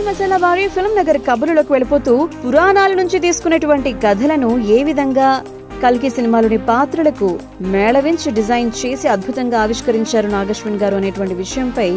చాయ్ మసాలా వారి ఫిల్మ్ నగర్ కబుర్లకు వెళ్ళిపోతూ పురాణాల నుంచి తీసుకున్నటువంటి కథలను ఏ విధంగా కల్కి సినిమాలోని పాత్రలకు మేళవించి డిజైన్ చేసి అద్భుతంగా ఆవిష్కరించారు నాగశ్విన్ గారు అనేటువంటి విషయంపై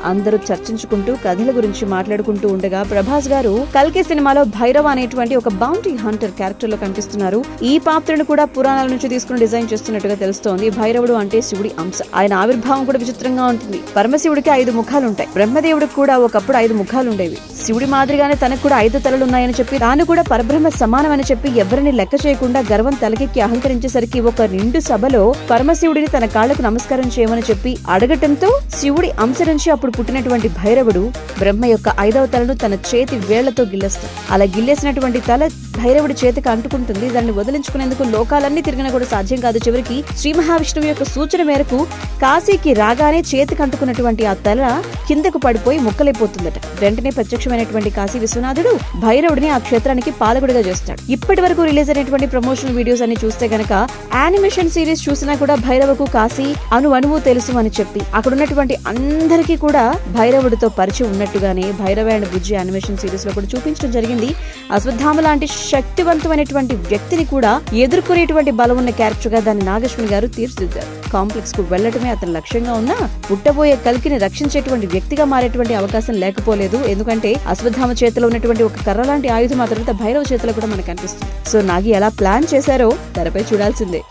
అందరూ చర్చించుకుంటూ కథల గురించి మాట్లాడుకుంటూ ఉండగా ప్రభాస్ గారు కల్కి సినిమాలో భైరవ అనేటువంటి ఒక బౌంటీ హంటర్ క్యారెక్టర్ లో కనిపిస్తున్నారు. ఈ పాత్రను కూడా పురాణాల నుంచి తీసుకుని డిజైన్ చేస్తున్నట్టుగా తెలుస్తోంది. భైరవుడు అంటే శివుడి అంశ. ఆయన ఆవిర్భావం కూడా విచిత్రంగా ఉంటుంది. పరమశివుడికి 5 ముఖాలుంటాయి. బ్రహ్మదేవుడికి కూడా ఒకప్పుడు 5 ముఖాలుండేవి. శివుడి మాదిరిగానే తనకు కూడా 5 తలలున్నాయని చెప్పి తాను కూడా పరబ్రహ్మ సమానమని చెప్పి ఎవరిని లెక్క చేయకుండా గర్వం తలకెక్కి అహంకరించేసరికి ఒక నిండు సభలో పరమశివుడిని తన కాళ్లకు నమస్కారం చేయమని చెప్పి అడగటంతో శివుడి అంశ నుంచి అప్పుడు పుట్టినటువంటి భైరవుడు బ్రహ్మ యొక్క 5వ తలను తన చేతి వేళ్లతో గిల్లేస్తాడు. అలా గిల్లేసినటువంటి తల భైరవుడి చేతికి అంటుకుంటుంది. దాన్ని వదిలించుకునేందుకు లోకాలన్నీ తిరిగినా కూడా సాధ్యం కాదు. చివరికి శ్రీ మహావిష్ణువు యొక్క సూచన మేరకు కాశీకి రాగానే చేతికి అంటుకున్నటువంటి ఆ తల కిందకు పడిపోయి ముక్కలైపోతుందట. వెంటనే ప్రత్యక్షమైనటువంటి కాశీ విశ్వనాథుడు భైరవుడిని ఆ క్షేత్రానికి పాలకుడిగా చేస్తాడు. ఇప్పటి వరకు రిలీజ్ అయినటువంటి ప్రమోషనల్ వీడియోస్ అన్ని చూస్తే గనక యానిమేషన్ సిరీస్ చూసినా కూడా భైరవకు కాశీ అణువు తెలుసు అని చెప్పి అక్కడ ఉన్నటువంటి అందరికీ కూడా భైరవుడితో పరిచయం ఉన్నట్టుగానే Bhairava and Bujji animation series లో కూడా చూపించడం జరిగింది. అశ్వత్థామ లాంటి శక్తివంతమైనటువంటి వ్యక్తిని కూడా ఎదుర్కొనేటువంటి బలం ఉన్న క్యారెక్టర్ గా దాన్ని నాగశ్విన్ గారు తీర్చిదిద్దారు. కాంప్లెక్స్ కు వెళ్లటమే అతని లక్ష్యంగా ఉన్నా పుట్టబోయే కల్కిని రక్షించేటువంటి వ్యక్తిగా మారేటువంటి అవకాశం లేకపోలేదు. ఎందుకంటే అశ్వత్థామ చేతిలో ఉన్నటువంటి ఒక కర్ర లాంటి ఆయుధం ఆ తర్వాత భైరవ చేతిలో కూడా మనకు కనిపిస్తుంది. సో నాగి ఎలా ప్లాన్ చేశారో తెరపై చూడాల్సిందే.